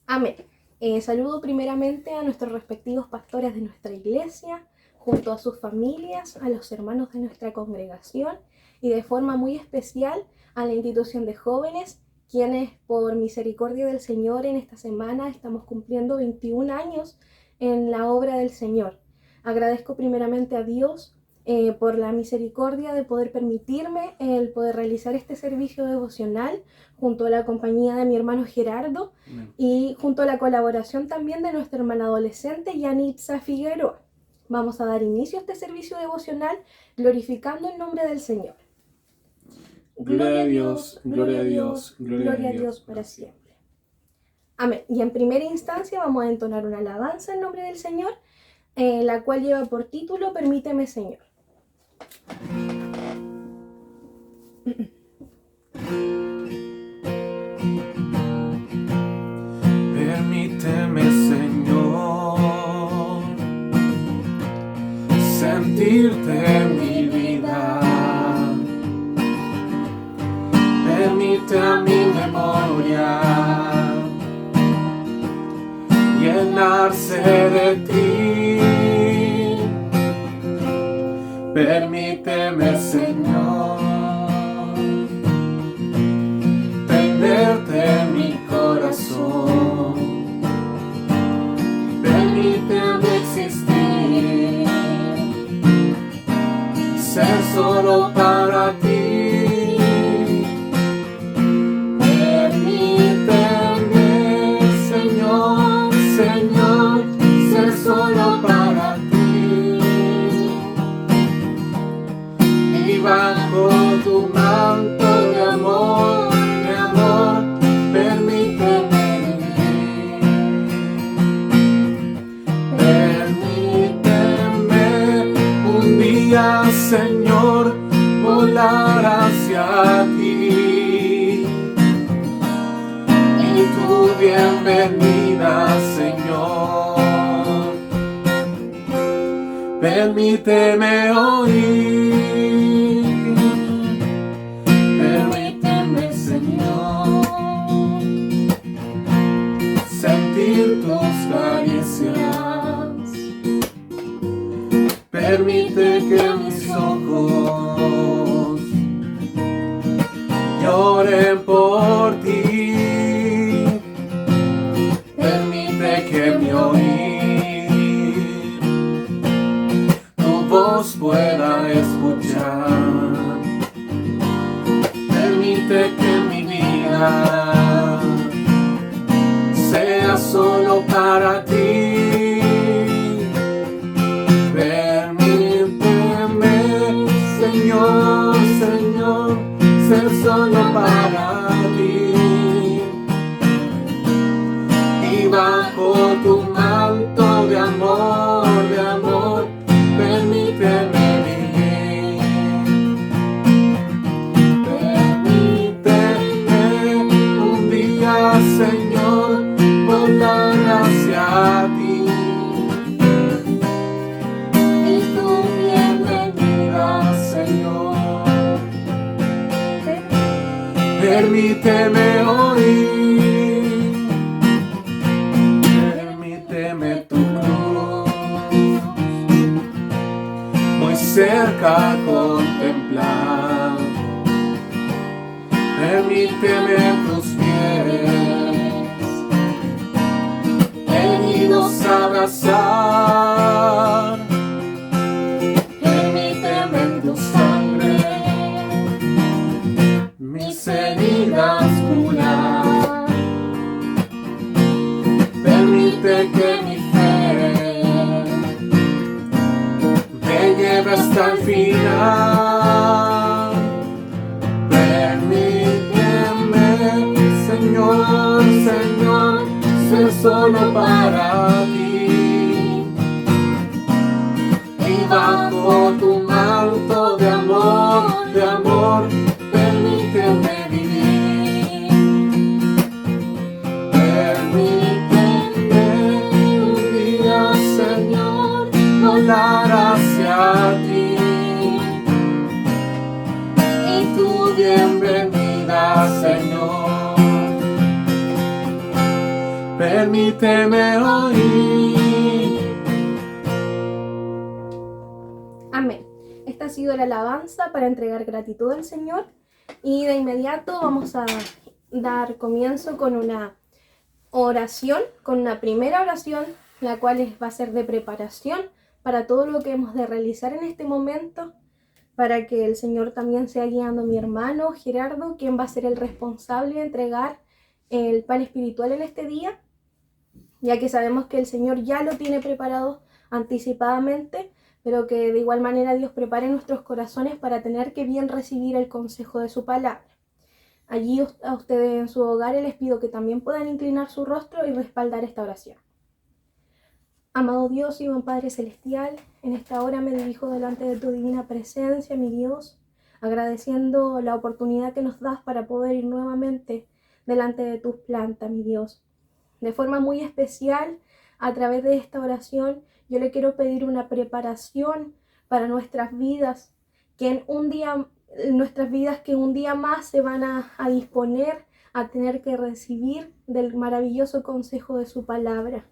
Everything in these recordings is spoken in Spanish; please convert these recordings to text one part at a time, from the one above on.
Amén. Saludo primeramente a nuestros respectivos pastores de nuestra iglesia, junto a sus familias, a los hermanos de nuestra congregación y de forma muy especial a la institución de jóvenes, quienes por misericordia del Señor en esta semana estamos cumpliendo 21 años en la obra del Señor. Agradezco primeramente a Dios por la misericordia de poder permitirme el poder realizar este servicio devocional junto a la compañía de mi hermano Gerardo y junto a la colaboración también de nuestra hermana adolescente Yanitza Figueroa. Vamos a dar inicio a este servicio devocional glorificando el nombre del Señor. Gloria a Dios, gloria a Dios, gloria a Dios para siempre. Amén. Y en primera instancia vamos a entonar una alabanza en nombre del Señor, la cual lleva por título Permíteme, Señor. Permíteme, Señor, sentirte en mi vida. Permite a mi memoria llenarse de ti. Permíteme, Señor, prenderte en mi corazón. Permíteme existir, ser solo para ti. Permíteme, Señor, Señor, ser solo para ti. Y bajo tu manto de amor, permíteme vivir. Permíteme un día, Señor, volar hacia ti. Y tu bienvenida, Señor, permíteme oír. Permíteme, Señor, sentir tus caricias. Permite que mis ojos lloren por ti. Permite que mi oír tu voz pueda escuchar. Permite que mi vida sea solo para ti. Permíteme, Señor, Señor, ser solo para ti. Y bajo tu manto de amor, permíteme vivir. Permíteme un día, Señor, volar hacia ti. Y tu bienvenida, Señor, permíteme oír. Permíteme tu cruz, muy cerca contemplar. Permíteme tus pies heridos abrazar. Permíteme tu sangre mis heridas curar. Permite que mi fe me lleve hasta el final. Permíteme, Señor, Señor, ser solo para ti. Y bajo tu manto de amor, permíteme vivir. Permíteme un día, Señor, volar hacia ti. Y tu bienvenida, Señor, permíteme oír. Amén. Esta ha sido la alabanza para entregar gratitud al Señor, y de inmediato vamos a dar comienzo con una oración, con una primera oración, la cual va a ser de preparación para todo lo que hemos de realizar en este momento, para que el Señor también sea guiando a mi hermano Gerardo, quien va a ser el responsable de entregar el pan espiritual en este día, ya que sabemos que el Señor ya lo tiene preparado anticipadamente, pero que de igual manera Dios prepare nuestros corazones para tener que bien recibir el consejo de su palabra. Allí a ustedes en su hogar les pido que también puedan inclinar su rostro y respaldar esta oración. Amado Dios y buen Padre Celestial, en esta hora me dirijo delante de tu divina presencia, mi Dios, agradeciendo la oportunidad que nos das para poder ir nuevamente delante de tus plantas, mi Dios. De forma muy especial, a través de esta oración, yo le quiero pedir una preparación para nuestras vidas, que un día más se van a disponer a tener que recibir del maravilloso consejo de su palabra.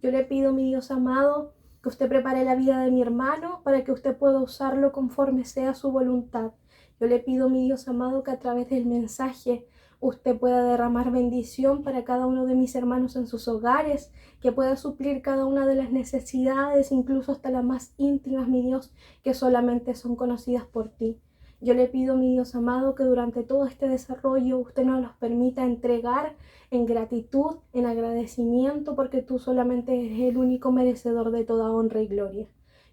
Yo le pido, mi Dios amado, que usted prepare la vida de mi hermano para que usted pueda usarlo conforme sea su voluntad. Yo le pido, mi Dios amado, que a través del mensaje usted pueda derramar bendición para cada uno de mis hermanos en sus hogares, que pueda suplir cada una de las necesidades, incluso hasta las más íntimas, mi Dios, que solamente son conocidas por ti. Yo le pido, mi Dios amado, que durante todo este desarrollo usted nos los permita entregar en gratitud, en agradecimiento, porque tú solamente eres el único merecedor de toda honra y gloria.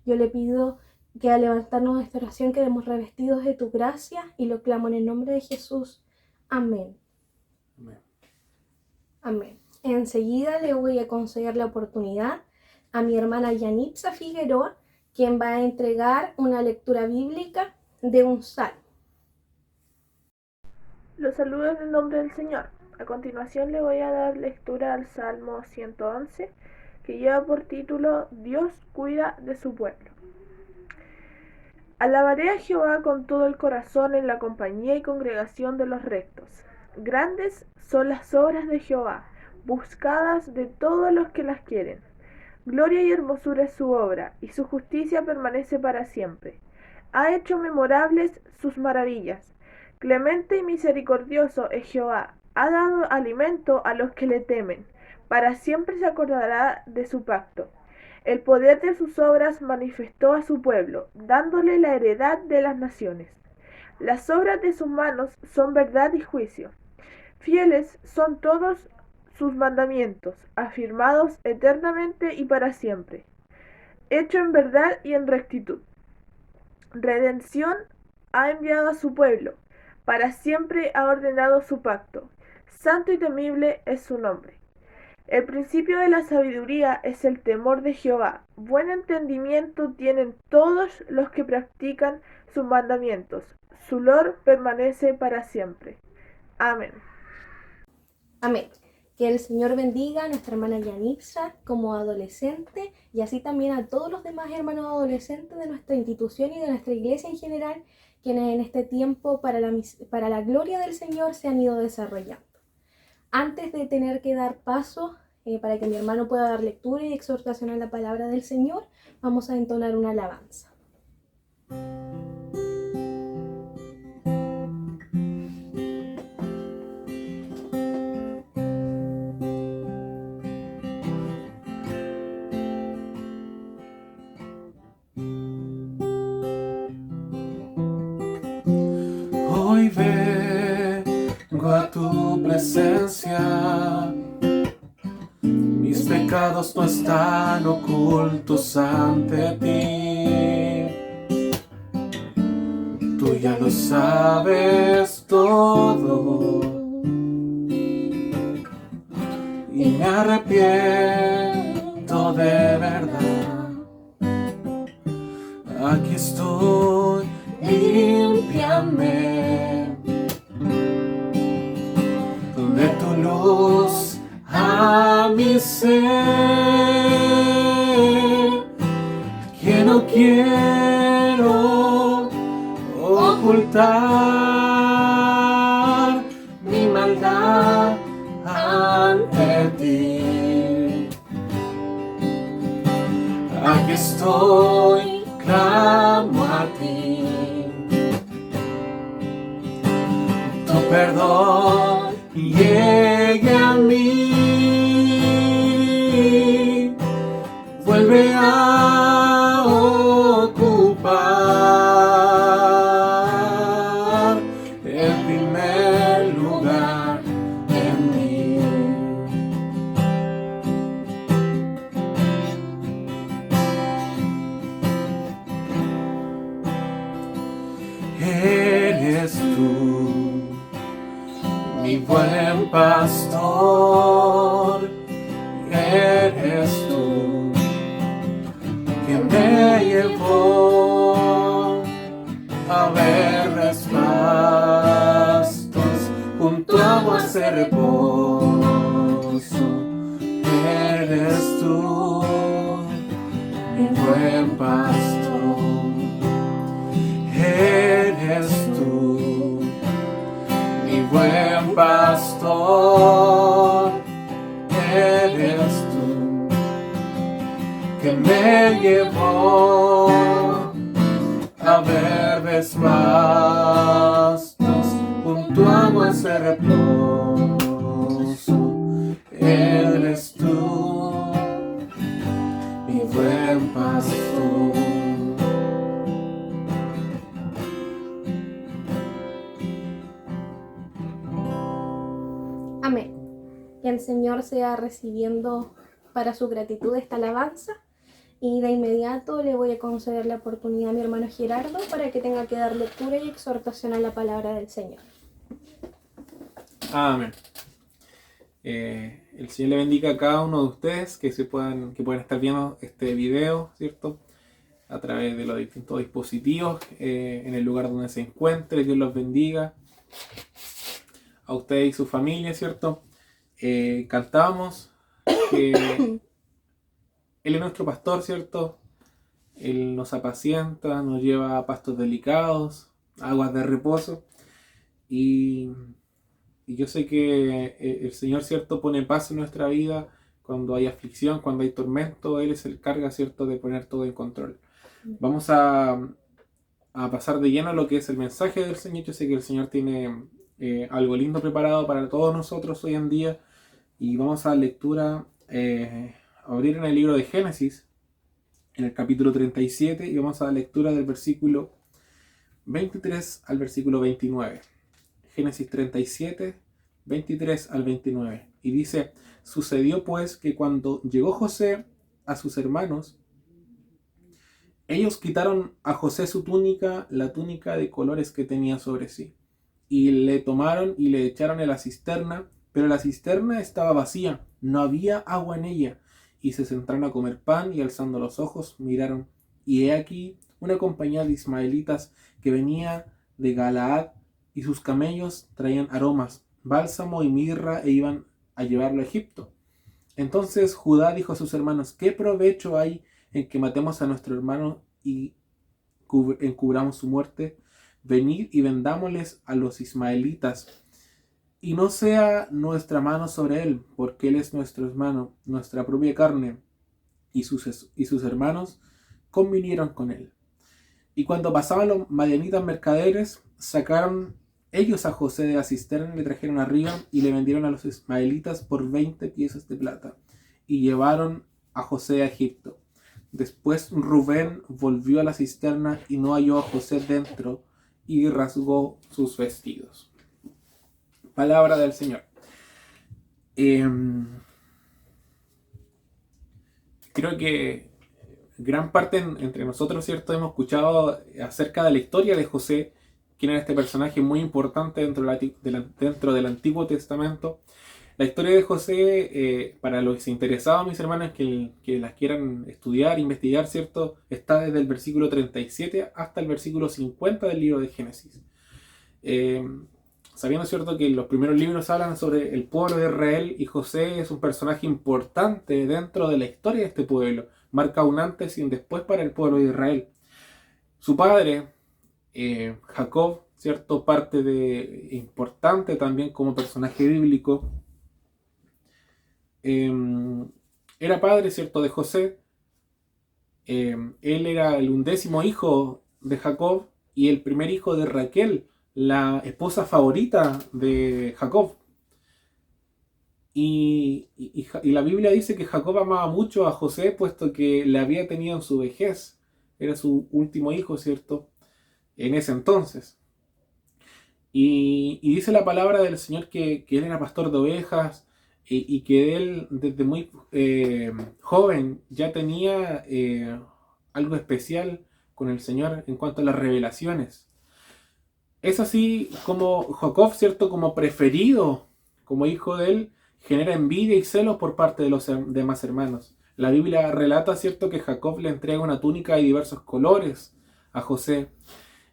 Yo le pido que al levantarnos de esta oración quedemos revestidos de tu gracia, y lo clamo en el nombre de Jesús. Amén. Amén. Amén. Enseguida le voy a conceder la oportunidad a mi hermana Yanitza Figueroa, quien va a entregar una lectura bíblica de un salmo. Los saludo en el nombre del Señor. A continuación le voy a dar lectura al Salmo 111, que lleva por título Dios cuida de su pueblo. Alabaré a Jehová con todo el corazón en la compañía y congregación de los rectos. Grandes son las obras de Jehová, buscadas de todos los que las quieren. Gloria y hermosura es su obra, y su justicia permanece para siempre. Ha hecho memorables sus maravillas. Clemente y misericordioso es Jehová, ha dado alimento a los que le temen. Para siempre se acordará de su pacto. El poder de sus obras manifestó a su pueblo, dándole la heredad de las naciones. Las obras de sus manos son verdad y juicio. Fieles son todos sus mandamientos, afirmados eternamente y para siempre. Hecho en verdad y en rectitud. Redención ha enviado a su pueblo, para siempre ha ordenado su pacto. Santo y temible es su nombre. El principio de la sabiduría es el temor de Jehová. Buen entendimiento tienen todos los que practican sus mandamientos. Su loor permanece para siempre. Amén. Amén. Que el Señor bendiga a nuestra hermana Yanitza como adolescente, y así también a todos los demás hermanos adolescentes de nuestra institución y de nuestra iglesia en general, quienes en este tiempo para la gloria del Señor se han ido desarrollando. Antes de tener que dar paso para que mi hermano pueda dar lectura y exhortación a la palabra del Señor, vamos a entonar una alabanza. Hoy vengo a tu presencia. Mis pecados no están ocultos ante ti. Tú ya lo sabes todo. Y me arrepiento de verdad. Aquí estoy, límpiame de tu luz a mi ser, que no quiero ocultar mi maldad ante ti. estoy, clamo a ti. Tu perdón llegue a mí, vuelve a ocupar el primer lugar en mí. Eres tú, mi buen pastor, eres tú que me llevó a verdes pastos junto a aguas de reposo. Eres tú, mi buen pastor, eres tú, mi buen pastor, eres tú que me llevó a verdes pastos junto a aguas de reposo. Eres tú, mi buen pastor. Amén. Que el Señor sea recibiendo para su gratitud esta alabanza. Y de inmediato le voy a conceder la oportunidad a mi hermano Gerardo para que tenga que dar lectura y exhortación a la palabra del Señor. Amén. El Señor le bendiga a cada uno de ustedes que puedan estar viendo este video, ¿cierto? A través de los distintos dispositivos, en el lugar donde se encuentre. Dios los bendiga a ustedes y su familia, ¿cierto? Cantábamos que Él es nuestro pastor, ¿cierto? Él nos apacienta, nos lleva a pastos delicados, aguas de reposo. Y yo sé que el Señor, ¿cierto?, pone paz en nuestra vida cuando hay aflicción, cuando hay tormento. Él se encarga, ¿cierto?, de poner todo en control. Vamos a pasar de lleno a lo que es el mensaje del Señor. Yo sé que el Señor tiene algo lindo preparado para todos nosotros hoy en día. Y vamos a lectura, abrir en el libro de Génesis, en el capítulo 37, y vamos a la lectura del versículo 23 al versículo 29. Génesis 37, 23 al 29. Y dice: sucedió pues que cuando llegó José a sus hermanos, ellos quitaron a José su túnica, la túnica de colores que tenía sobre sí, y le tomaron y le echaron en la cisterna, pero la cisterna estaba vacía, no había agua en ella. Y se sentaron a comer pan, y alzando los ojos miraron, y he aquí una compañía de ismaelitas que venía de Galaad, y sus camellos traían aromas, bálsamo y mirra, e iban a llevarlo a Egipto. Entonces Judá dijo a sus hermanos: ¿qué provecho hay en que matemos a nuestro hermano y encubramos su muerte? Venid y vendámosles a los ismaelitas, y no sea nuestra mano sobre él, porque él es nuestro hermano, nuestra propia carne. Y sus hermanos convinieron con él. Y cuando pasaban los madianitas mercaderes, sacaron ellos a José de la cisterna, le trajeron arriba y le vendieron a los ismaelitas por 20 piezas de plata, y llevaron a José a Egipto. Después Rubén volvió a la cisterna y no halló a José dentro, y rasgó sus vestidos. Palabra del Señor. Creo que gran parte entre nosotros, ¿cierto?, hemos escuchado acerca de la historia de José, quien era este personaje muy importante dentro del Antiguo Testamento. La historia de José, para los interesados, mis hermanos, que las quieran estudiar, investigar, ¿cierto?, está desde el versículo 37 hasta el versículo 50 del libro de Génesis. Sabiendo, ¿cierto?, que los primeros libros hablan sobre el pueblo de Israel, y José es un personaje importante dentro de la historia de este pueblo. Marca un antes y un después para el pueblo de Israel. Su padre, Jacob, ¿cierto?, importante también como personaje bíblico. Era padre, ¿cierto?, de José, Él era el 11º hijo de Jacob y el primer hijo de Raquel, la esposa favorita de Jacob. Y la Biblia dice que Jacob amaba mucho a José, puesto que le había tenido en su vejez. Era su último hijo, ¿cierto? En ese entonces. Y dice la palabra del Señor que él era pastor de ovejas y que él desde muy joven ya tenía algo especial con el Señor en cuanto a las revelaciones. Es así como Jacob, ¿cierto? Como preferido, como hijo de él, genera envidia y celos por parte de los demás hermanos. La Biblia relata, ¿cierto?, que Jacob le entrega una túnica de diversos colores a José.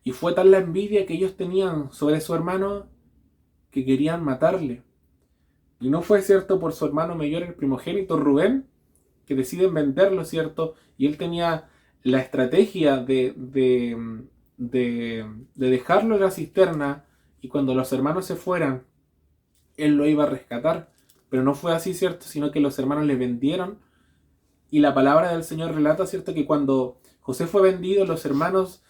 Y fue tal la envidia que ellos tenían sobre su hermano que querían matarle. Y no fue, ¿cierto?, por su hermano mayor, el primogénito Rubén, que deciden venderlo, ¿cierto? Y él tenía la estrategia de dejarlo en la cisterna y cuando los hermanos se fueran, él lo iba a rescatar. Pero no fue así, ¿cierto? Sino que los hermanos le vendieron. Y la palabra del Señor relata, ¿cierto?, que cuando José fue vendido, los hermanos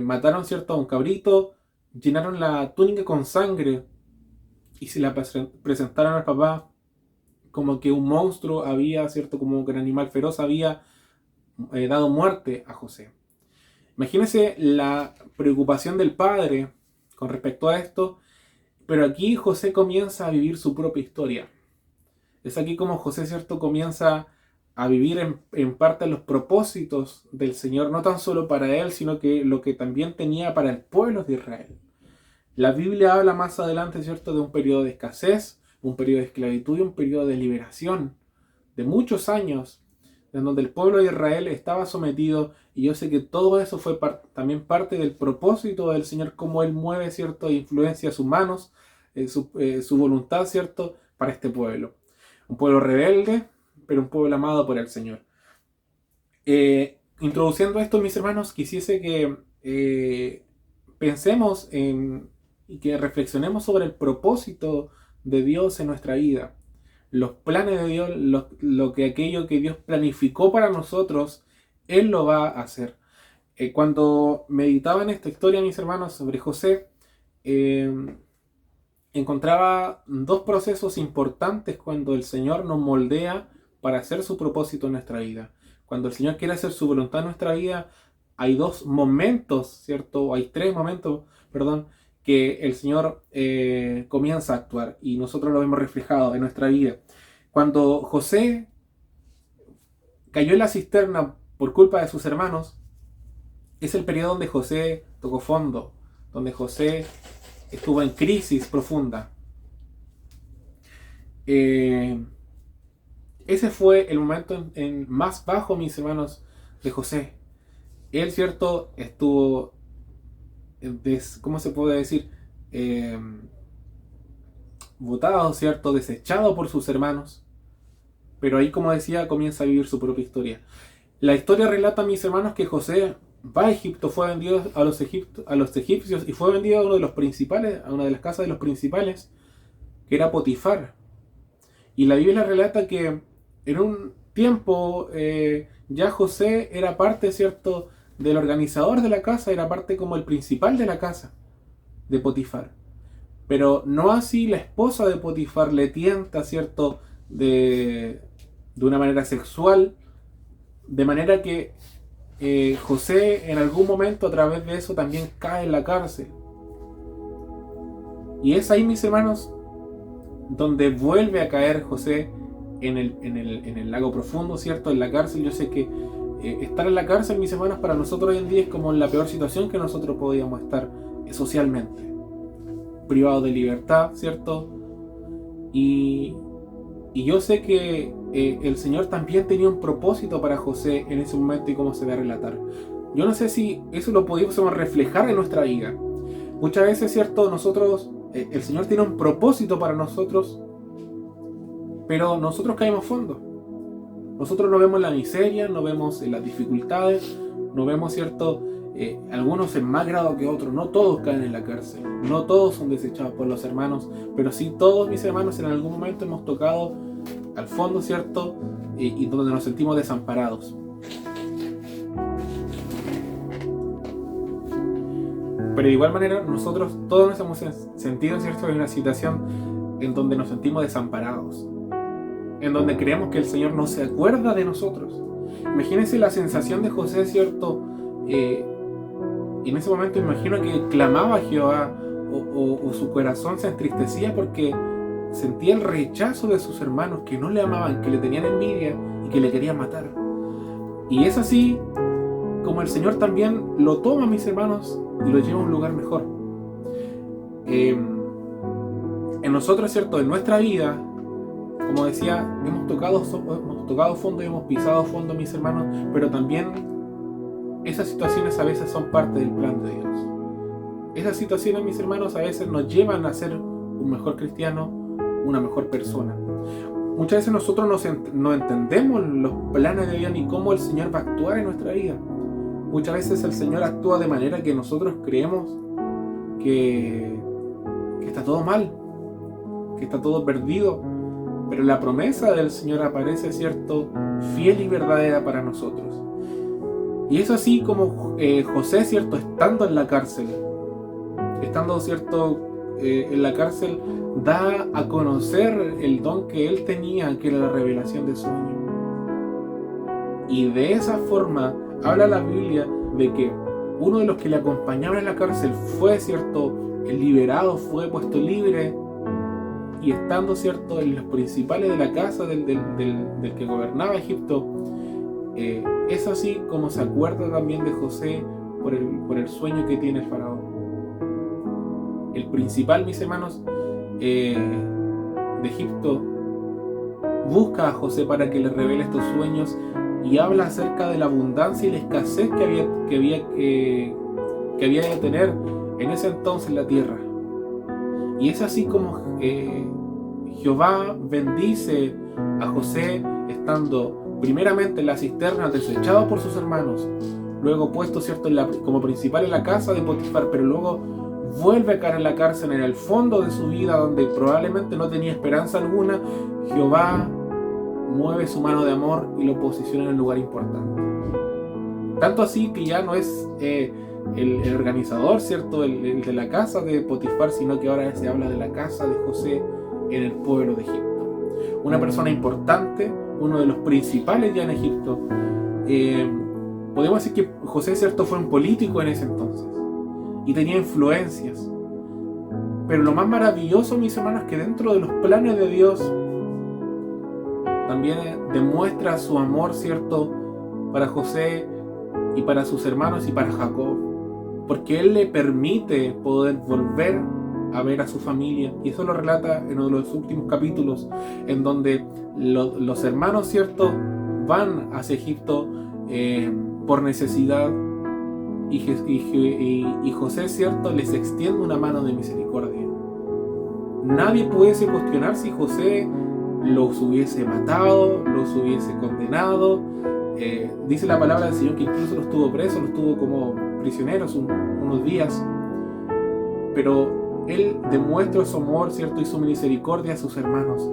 mataron, ¿cierto?, a un cabrito, llenaron la túnica con sangre y se la presentaron al papá como que un monstruo había, ¿cierto?, como que un animal feroz había dado muerte a José. Imagínense la preocupación del padre con respecto a esto, pero aquí José comienza a vivir su propia historia. Es aquí como José, ¿cierto?, comienza a vivir en parte los propósitos del Señor, no tan solo para él, sino que lo que también tenía para el pueblo de Israel. La Biblia habla más adelante, ¿cierto?, de un periodo de escasez, un periodo de esclavitud y un periodo de liberación, de muchos años, en donde el pueblo de Israel estaba sometido, y yo sé que todo eso fue también parte del propósito del Señor, cómo Él mueve, ¿cierto?, e influencia sus manos, su voluntad, ¿cierto?, para este pueblo. Un pueblo rebelde, pero un pueblo amado por el Señor. Introduciendo esto, mis hermanos, quisiese que pensemos y que reflexionemos sobre el propósito de Dios en nuestra vida. Los planes de Dios, aquello que Dios planificó para nosotros, Él lo va a hacer. Cuando meditaba en esta historia, mis hermanos, sobre José, encontraba dos procesos importantes cuando el Señor nos moldea para hacer su propósito en nuestra vida. Cuando el Señor quiere hacer su voluntad en nuestra vida, hay dos momentos, ¿cierto? Hay tres momentos, perdón, que el Señor comienza a actuar y nosotros lo vemos reflejado en nuestra vida. Cuando José cayó en la cisterna por culpa de sus hermanos, es el periodo donde José tocó fondo, donde José estuvo en crisis profunda. Ese fue el momento en más bajo, mis hermanos, de José. Él, ¿cierto?, estuvo, ¿cómo se puede decir? Botado, ¿cierto?, desechado por sus hermanos. Pero ahí, como decía, comienza a vivir su propia historia. La historia relata, mis hermanos, que José va a Egipto, fue vendido a los egipcios y fue vendido a uno de los principales, a una de las casas de los principales, que era Potifar. Y la Biblia relata que en un tiempo ya José era parte, ¿cierto?, del organizador de la casa, era parte como el principal de la casa de Potifar. Pero no así la esposa de Potifar le tienta, ¿cierto?, de una manera sexual, de manera que José en algún momento a través de eso también cae en la cárcel. Y es ahí, mis hermanos, donde vuelve a caer José en el lago profundo, ¿cierto?, en la cárcel. Yo sé que estar en la cárcel, mis hermanos, para nosotros hoy en día es como la peor situación que nosotros podíamos estar socialmente. Privado de libertad, ¿cierto? Y yo sé que el Señor también tenía un propósito para José en ese momento y cómo se va a relatar. Yo no sé si eso lo podíamos reflejar en nuestra vida. Muchas veces, ¿cierto?, nosotros, el Señor tiene un propósito para nosotros, pero nosotros caemos fondo. Nosotros no vemos la miseria, no vemos las dificultades, no vemos, ¿cierto?, algunos en más grado que otros. No todos caen en la cárcel, no todos son desechados por los hermanos, pero sí todos, mis hermanos, en algún momento hemos tocado al fondo, ¿cierto?, y donde nos sentimos desamparados. Pero de igual manera, nosotros todos nos hemos sentido, ¿cierto?, en una situación en donde nos sentimos desamparados, en donde creemos que el Señor no se acuerda de nosotros. Imagínense la sensación de José, ¿cierto? En ese momento imagino que clamaba a Jehová o su corazón se entristecía porque sentía el rechazo de sus hermanos que no le amaban, que le tenían envidia y que le querían matar. Y es así como el Señor también lo toma, mis hermanos, y lo lleva a un lugar mejor. En nosotros, ¿cierto?, en nuestra vida, como decía, hemos tocado fondo y hemos pisado fondo, mis hermanos, pero también esas situaciones a veces son parte del plan de Dios. Esas situaciones, mis hermanos, a veces nos llevan a ser un mejor cristiano, una mejor persona. Muchas veces nosotros no entendemos los planes de Dios ni cómo el Señor va a actuar en nuestra vida. Muchas veces el Señor actúa de manera que nosotros creemos que está todo mal, que está todo perdido, pero la promesa del Señor aparece, ¿cierto?, fiel y verdadera para nosotros. Y es así como José, ¿cierto?, estando en la cárcel, ¿cierto?, en la cárcel, da a conocer el don que él tenía, que era la revelación de sueño. Y de esa forma habla la Biblia de que uno de los que le acompañaba en la cárcel fue, ¿cierto?, liberado, fue puesto libre, y estando, ¿cierto?, en los principales de la casa del que gobernaba Egipto. Es así como se acuerda también de José por el sueño que tiene el faraón. El principal, mis hermanos, de Egipto busca a José para que le revele estos sueños y habla acerca de la abundancia y la escasez que había de tener en ese entonces la tierra. Y es así como Jehová bendice a José estando primeramente en la cisterna, desechado por sus hermanos, luego puesto, ¿cierto?, como principal en la casa de Potifar, pero luego vuelve a caer en la cárcel, en el fondo de su vida, donde probablemente no tenía esperanza alguna. Jehová mueve su mano de amor y lo posiciona en un lugar importante. Tanto así que ya no es el organizador, ¿cierto?, el de la casa de Potifar, sino que ahora se habla de la casa de José en el pueblo de Egipto. Una persona importante, uno de los principales ya en Egipto. Podemos decir que José, ¿cierto?, fue un político en ese entonces y tenía influencias. Pero lo más maravilloso, mis hermanos, es que dentro de los planes de Dios también demuestra su amor, ¿cierto?, para José y para sus hermanos y para Jacob, porque Él le permite poder volver a ver a su familia. Y eso lo relata en uno de los últimos capítulos, en donde los hermanos, ¿cierto?, van hacia Egipto por necesidad, y José, ¿cierto?, les extiende una mano de misericordia. Nadie pudiese cuestionar si José los hubiese matado, los hubiese condenado. Dice la palabra del Señor que incluso los tuvo presos, los tuvo como prisioneros unos días, pero Él demuestra su amor, ¿cierto?, y su misericordia a sus hermanos.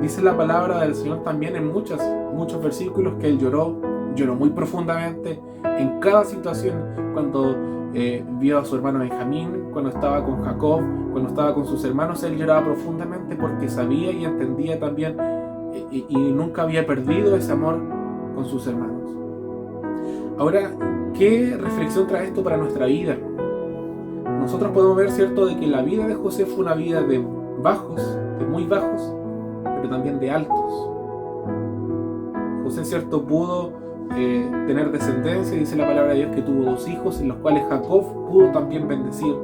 Dice la palabra del Señor también en muchos versículos que Él lloró muy profundamente en cada situación, cuando vio a su hermano Benjamín, cuando estaba con Jacob, cuando estaba con sus hermanos. Él lloraba profundamente porque sabía y entendía también y nunca había perdido ese amor con sus hermanos. Ahora, ¿qué reflexión trae esto para nuestra vida? Nosotros podemos ver, ¿cierto?, de que la vida de José fue una vida de bajos, de muy bajos, pero también de altos. José, ¿cierto?, pudo tener descendencia, dice la palabra de Dios que tuvo 2 hijos, en los cuales Jacob pudo también bendecir.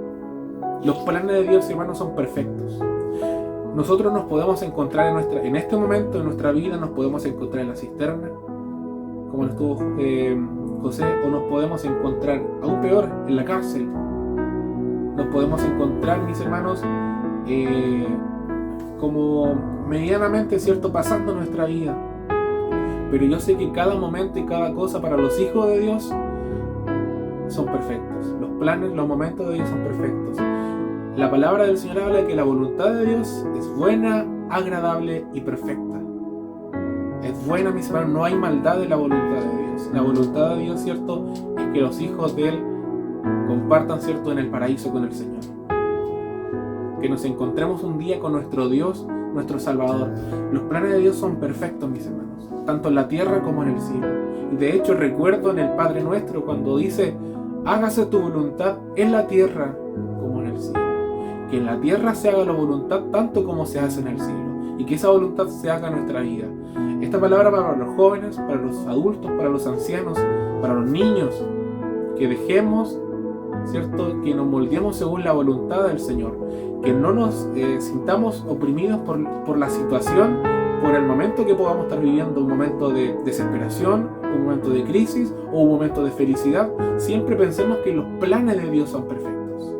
Los planes de Dios, hermanos, son perfectos. Nosotros nos podemos encontrar en este momento de nuestra vida, nos podemos encontrar en la cisterna, como estuvo José, o nos podemos encontrar, aún peor, en la cárcel. Nos podemos encontrar, mis hermanos, como medianamente, ¿cierto?, pasando nuestra vida. Pero yo sé que cada momento y cada cosa para los hijos de Dios son perfectos. Los planes, los momentos de Dios son perfectos. La palabra del Señor habla de que la voluntad de Dios es buena, agradable y perfecta. Es buena, mis hermanos, no hay maldad en la voluntad de Dios. La voluntad de Dios, ¿cierto?, es que los hijos de Él compartan, ¿cierto?, en el paraíso con el Señor. Que nos encontremos un día con nuestro Dios, nuestro Salvador. Los planes de Dios son perfectos, mis hermanos, tanto en la tierra como en el cielo. Y de hecho recuerdo en el Padre Nuestro cuando dice: hágase tu voluntad en la tierra como en el cielo. Que en la tierra se haga la voluntad tanto como se hace en el cielo, y que esa voluntad se haga en nuestra vida. Esta palabra para los jóvenes, para los adultos, para los ancianos, para los niños, que dejemos, ¿cierto?, que nos moldeemos según la voluntad del Señor, que no nos sintamos oprimidos por la situación, por el momento que podamos estar viviendo, un momento de desesperación, un momento de crisis o un momento de felicidad. Siempre pensemos que los planes de Dios son perfectos.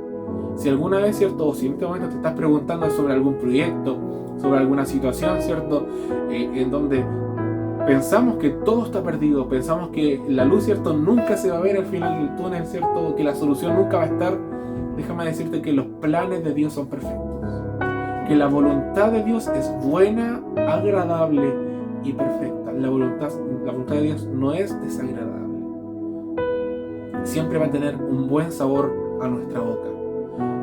Si alguna vez, ¿cierto?, o si en este momento te estás preguntando sobre algún proyecto, sobre alguna situación, ¿cierto?, en donde pensamos que todo está perdido, pensamos que la luz, ¿cierto?, nunca se va a ver al final del túnel, ¿cierto?, que la solución nunca va a estar, déjame decirte que los planes de Dios son perfectos, que la voluntad de Dios es buena, agradable y perfecta. La voluntad de Dios no es desagradable, siempre va a tener un buen sabor a nuestra boca.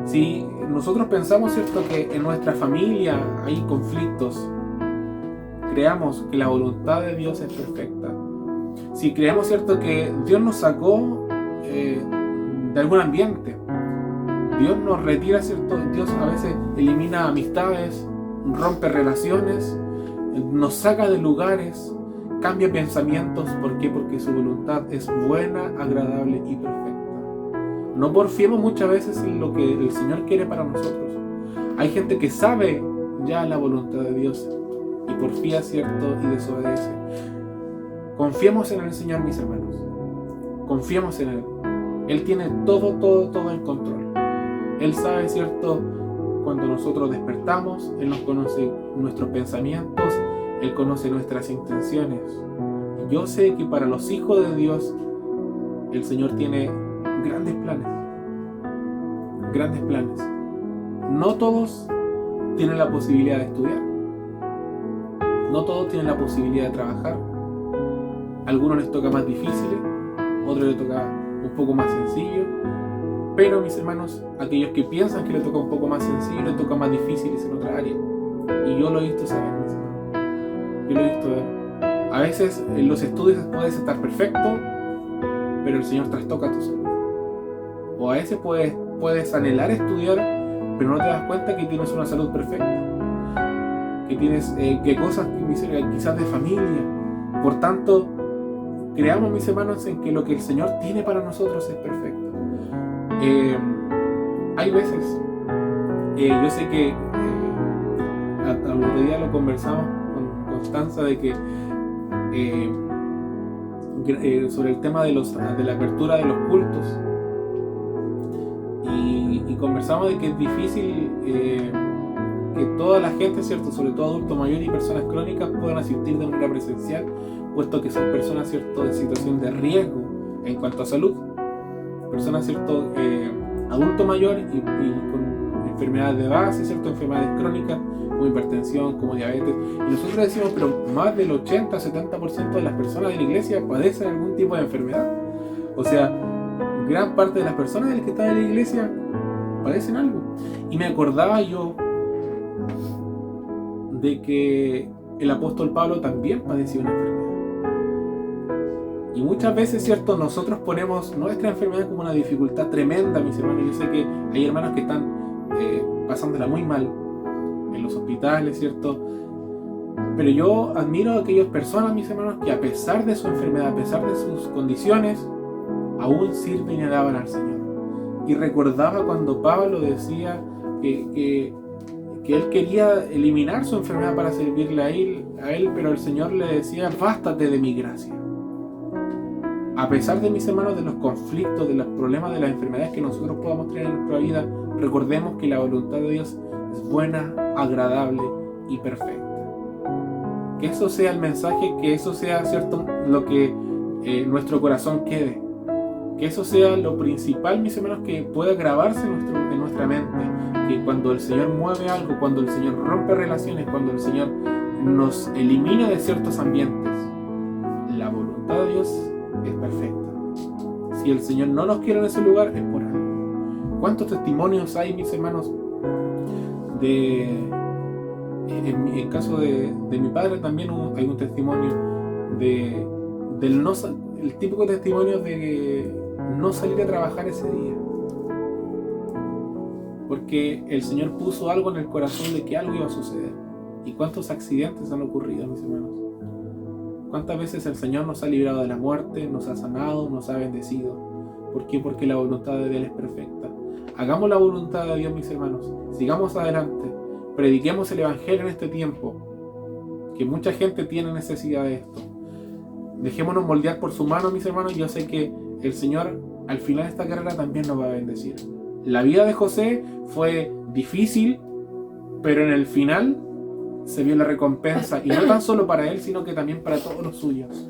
Si nosotros pensamos, ¿cierto?, que en nuestra familia hay conflictos, creamos que la voluntad de Dios es perfecta. Si creemos, ¿cierto?, que Dios nos sacó de algún ambiente, Dios nos retira, ¿cierto?, Dios a veces elimina amistades, rompe relaciones, nos saca de lugares, cambia pensamientos. ¿Por qué? Porque su voluntad es buena, agradable y perfecta. No porfiemos muchas veces en lo que el Señor quiere para nosotros. Hay gente que sabe ya la voluntad de Dios y porfía, ¿cierto?, y desobedece. Confiemos en el Señor, mis hermanos. Confiemos en Él. Él tiene todo en control. Él sabe, ¿cierto?, cuando nosotros despertamos. Él nos conoce nuestros pensamientos. Él conoce nuestras intenciones. Yo sé que para los hijos de Dios el Señor tiene grandes planes. Grandes planes. No todos tienen la posibilidad de estudiar. No todos tienen la posibilidad de trabajar. A algunos les toca más difícil, a otros les toca un poco más sencillo. Pero, mis hermanos, aquellos que piensan que les toca un poco más sencillo, les toca más difícil en otra área. Y yo lo he visto saber, mis hermanos. Yo lo he visto ver. A veces en los estudios puedes estar perfecto, pero el Señor trastoca tu salud. O a veces puedes anhelar estudiar, pero no te das cuenta que tienes una salud perfecta, que tienes que cosas quizás de familia. Por tanto, creamos, mis hermanos, en que lo que el Señor tiene para nosotros es perfecto. Hay veces, yo sé que al otro día lo conversamos con Constanza de que sobre el tema de la apertura de los cultos, y conversamos de que es difícil que toda la gente, ¿cierto?, sobre todo adultos mayores y personas crónicas, puedan asistir de manera presencial, puesto que son personas, ¿cierto?, en situación de riesgo en cuanto a salud, personas, ¿cierto?, adulto mayor y con enfermedades de base, ¿cierto?, enfermedades crónicas como hipertensión, como diabetes. Y nosotros decimos, pero más del 80-70% de las personas de la iglesia padecen algún tipo de enfermedad. O sea, gran parte de las personas que están en la iglesia padecen algo. Y me acordaba yo de que el apóstol Pablo también padeció una enfermedad. Y muchas veces, ¿cierto?, nosotros ponemos nuestra enfermedad como una dificultad tremenda, mis hermanos. Yo sé que hay hermanos que están pasándola muy mal en los hospitales, ¿cierto? Pero yo admiro a aquellas personas, mis hermanos, que a pesar de su enfermedad, a pesar de sus condiciones, aún sirven y alaban al Señor. Y recordaba cuando Pablo decía que él quería eliminar su enfermedad para servirle a él, pero el Señor le decía, bástate de mi gracia. A pesar de, mis hermanos, de los conflictos, de los problemas, de las enfermedades que nosotros podamos tener en nuestra vida, recordemos que la voluntad de Dios es buena, agradable y perfecta. Que eso sea el mensaje, que eso sea, ¿cierto?, lo que nuestro corazón quede. Que eso sea lo principal, mis hermanos, que pueda grabarse en nuestra mente. Que cuando el Señor mueve algo, cuando el Señor rompe relaciones, cuando el Señor nos elimina de ciertos ambientes, la voluntad de Dios es perfecta. Si el Señor no nos quiere en ese lugar, es por algo. ¿Cuántos testimonios hay, mis hermanos, en el caso de mi padre también hay un testimonio el típico testimonio de no salir a trabajar ese día? Porque el Señor puso algo en el corazón de que algo iba a suceder. ¿Y cuántos accidentes han ocurrido, mis hermanos? ¿Cuántas veces el Señor nos ha librado de la muerte, nos ha sanado, nos ha bendecido? ¿Por qué? Porque la voluntad de Dios es perfecta. Hagamos la voluntad de Dios, mis hermanos. Sigamos adelante. Prediquemos el Evangelio en este tiempo, que mucha gente tiene necesidad de esto. Dejémonos moldear por su mano, mis hermanos. Yo sé que el Señor al final de esta carrera también nos va a bendecir. La vida de José fue difícil, pero en el final se vio la recompensa, y no tan solo para él, sino que también para todos los suyos.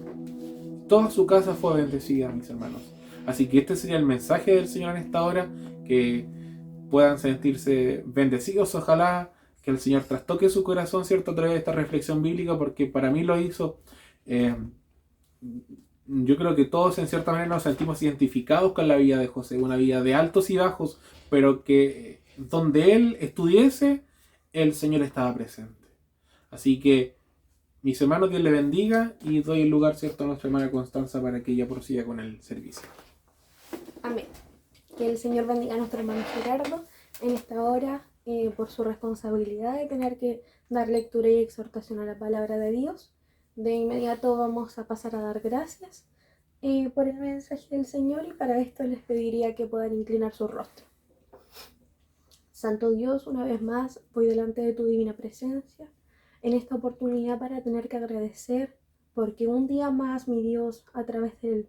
Toda su casa fue bendecida, mis hermanos. Así que este sería el mensaje del Señor en esta hora, que puedan sentirse bendecidos. Ojalá que el Señor trastoque su corazón, ¿cierto?, a través de esta reflexión bíblica, porque para mí lo hizo. Yo creo que todos en cierta manera nos sentimos identificados con la vida de José, una vida de altos y bajos, pero que donde él estuviese, el Señor estaba presente. Así que, mis hermanos, Dios le bendiga, y doy el lugar, ¿cierto?, a nuestra hermana Constanza para que ella prosiga con el servicio. Amén. Que el Señor bendiga a nuestro hermano Gerardo en esta hora, por su responsabilidad de tener que dar lectura y exhortación a la palabra de Dios. De inmediato vamos a pasar a dar gracias por el mensaje del Señor, y para esto les pediría que puedan inclinar su rostro. Santo Dios, una vez más voy delante de tu divina presencia en esta oportunidad para tener que agradecer porque un día más, mi Dios, a través del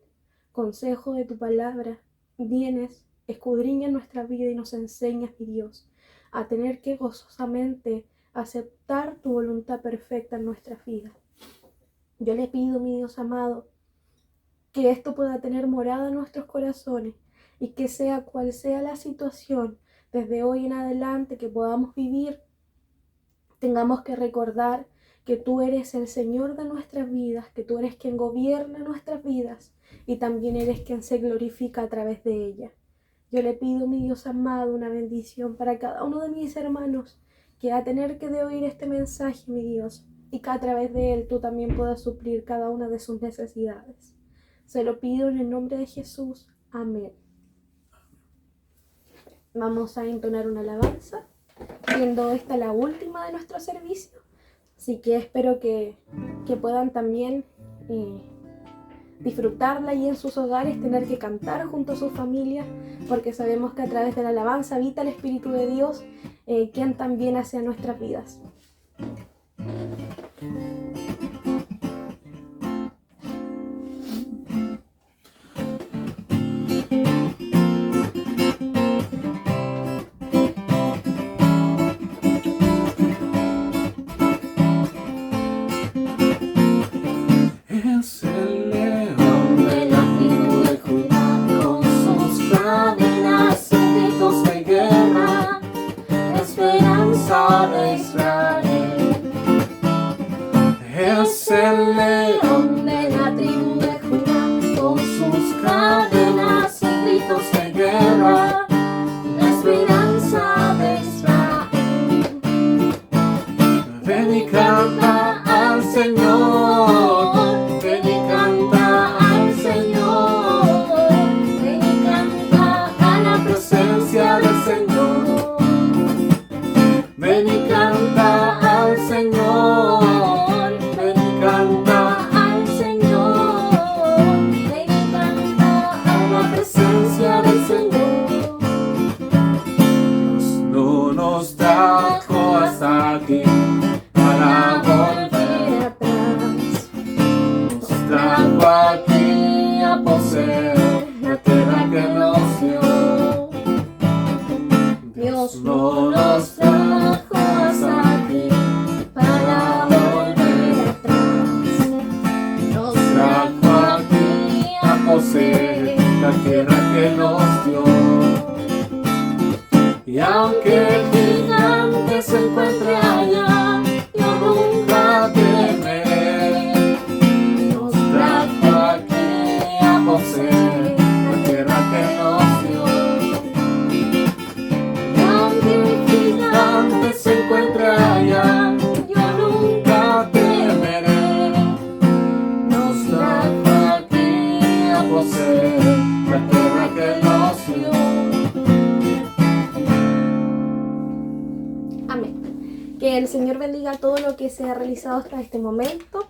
consejo de tu palabra, vienes, escudriñas nuestra vida y nos enseñas, mi Dios, a tener que gozosamente aceptar tu voluntad perfecta en nuestra vida. Yo le pido, mi Dios amado, que esto pueda tener morada en nuestros corazones, y que sea cual sea la situación, desde hoy en adelante que podamos vivir, tengamos que recordar que tú eres el Señor de nuestras vidas, que tú eres quien gobierna nuestras vidas, y también eres quien se glorifica a través de ella. Yo le pido, mi Dios amado, una bendición para cada uno de mis hermanos que a tener que de oír este mensaje, mi Dios, y que a través de él tú también puedas suplir cada una de sus necesidades. Se lo pido en el nombre de Jesús. Amén. Vamos a entonar una alabanza, siendo esta la última de nuestro servicio. Así que espero que puedan también disfrutarla y en sus hogares tener que cantar junto a sus familias, porque sabemos que a través de la alabanza habita el Espíritu de Dios, quien también hace a nuestras vidas. Es el león de la tribu de Judá, con sus cadenas y gritos de guerra, esperanza de Israel. Es el león de la tribu de Judá, con sus cadenas y gritos de guerra, esperanza de Israel. Ven y canta al Señor. Ven y canta al Señor, ven y canta al Señor, que se ha realizado hasta este momento.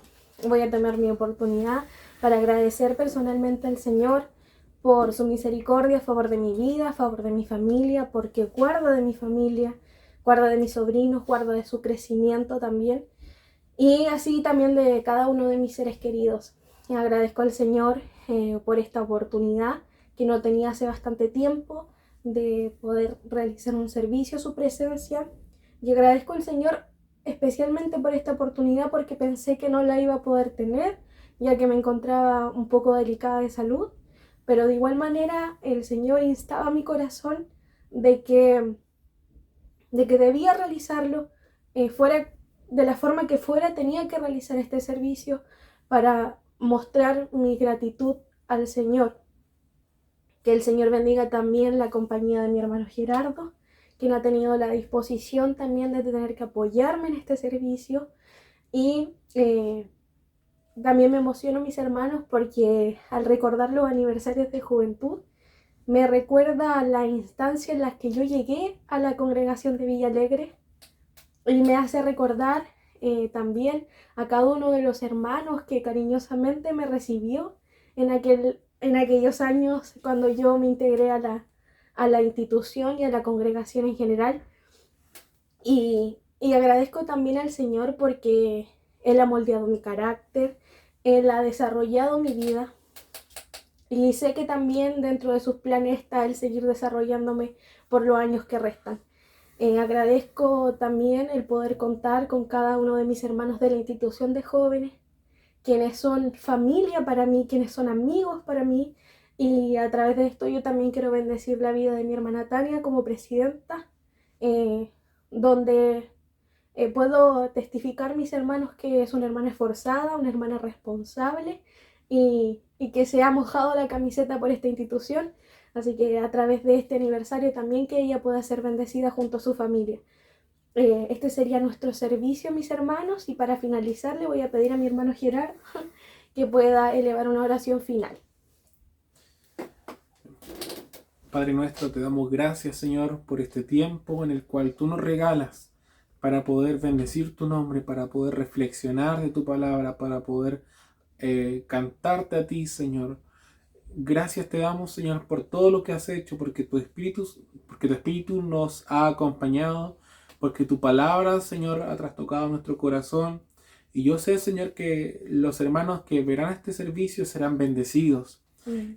Voy a tomar mi oportunidad para agradecer personalmente al Señor por su misericordia a favor de mi vida, a favor de mi familia, porque guarda de mi familia, guarda de mis sobrinos, guarda de su crecimiento también, y así también de cada uno de mis seres queridos. Y agradezco al Señor por esta oportunidad que no tenía hace bastante tiempo de poder realizar un servicio a su presencia, y agradezco al Señor especialmente por esta oportunidad porque pensé que no la iba a poder tener, ya que me encontraba un poco delicada de salud, pero de igual manera el Señor instaba mi corazón de que debía realizarlo, fuera de la forma que fuera, tenía que realizar este servicio para mostrar mi gratitud al Señor. Que el Señor bendiga también la compañía de mi hermano Gerardo, quien ha tenido la disposición también de tener que apoyarme en este servicio. Y también me emociono, mis hermanos, porque al recordar los aniversarios de juventud, me recuerda a la instancia en la que yo llegué a la congregación de Villa Alegre, y me hace recordar también a cada uno de los hermanos que cariñosamente me recibió en aquellos años cuando yo me integré a la institución y a la congregación en general. Y agradezco también al Señor porque Él ha moldeado mi carácter, Él ha desarrollado mi vida, y sé que también dentro de sus planes está el seguir desarrollándome por los años que restan. Agradezco también el poder contar con cada uno de mis hermanos de la institución de jóvenes, quienes son familia para mí, quienes son amigos para mí, y a través de esto yo también quiero bendecir la vida de mi hermana Tania como presidenta, donde puedo testificar, mis hermanos, que es una hermana esforzada, una hermana responsable, y que se ha mojado la camiseta por esta institución. Así que a través de este aniversario también que ella pueda ser bendecida junto a su familia. Este sería nuestro servicio, mis hermanos, y para finalizar le voy a pedir a mi hermano Gerardo que pueda elevar una oración final. Padre nuestro, te damos gracias, Señor, por este tiempo en el cual tú nos regalas para poder bendecir tu nombre, para poder reflexionar de tu palabra, para poder cantarte a ti, Señor. Gracias te damos, Señor, por todo lo que has hecho, porque tu Espíritu nos ha acompañado, porque tu palabra, Señor, ha trastocado nuestro corazón. Y yo sé, Señor, que los hermanos que verán este servicio serán bendecidos.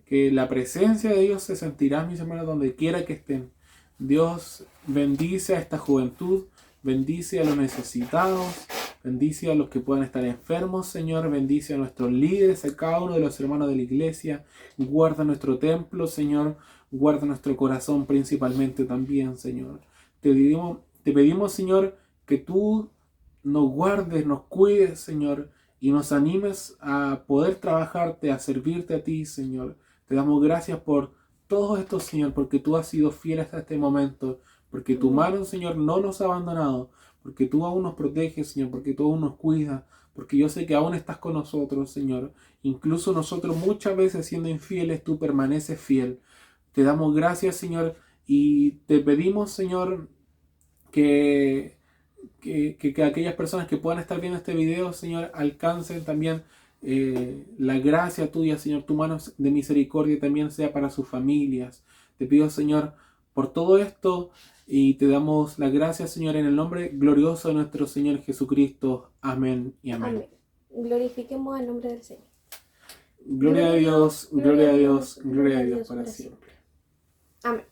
Que la presencia de Dios se sentirá, mis hermanos, donde quiera que estén. Dios bendice a esta juventud, bendice a los necesitados, bendice a los que puedan estar enfermos, Señor, bendice a nuestros líderes, a cada uno de los hermanos de la iglesia, guarda nuestro templo, Señor, guarda nuestro corazón principalmente también, Señor. Te pedimos, Señor, que tú nos guardes, nos cuides, Señor, y nos animes a poder trabajarte, a servirte a ti, Señor. Te damos gracias por todo esto, Señor, porque tú has sido fiel hasta este momento, porque tu mano, Señor, no nos ha abandonado, porque tú aún nos proteges, Señor, porque tú aún nos cuidas, porque yo sé que aún estás con nosotros, Señor. Incluso nosotros muchas veces siendo infieles, tú permaneces fiel. Te damos gracias, Señor, y te pedimos, Señor, que aquellas personas que puedan estar viendo este video, Señor, alcancen también la gracia tuya, Señor. Tu mano de misericordia también sea para sus familias. Te pido, Señor, por todo esto, y te damos la gracia, Señor, en el nombre glorioso de nuestro Señor Jesucristo. Amén y amén. Amén. Glorifiquemos al nombre del Señor. Gloria a Dios, gloria a Dios, gloria a Dios para siempre. Amén.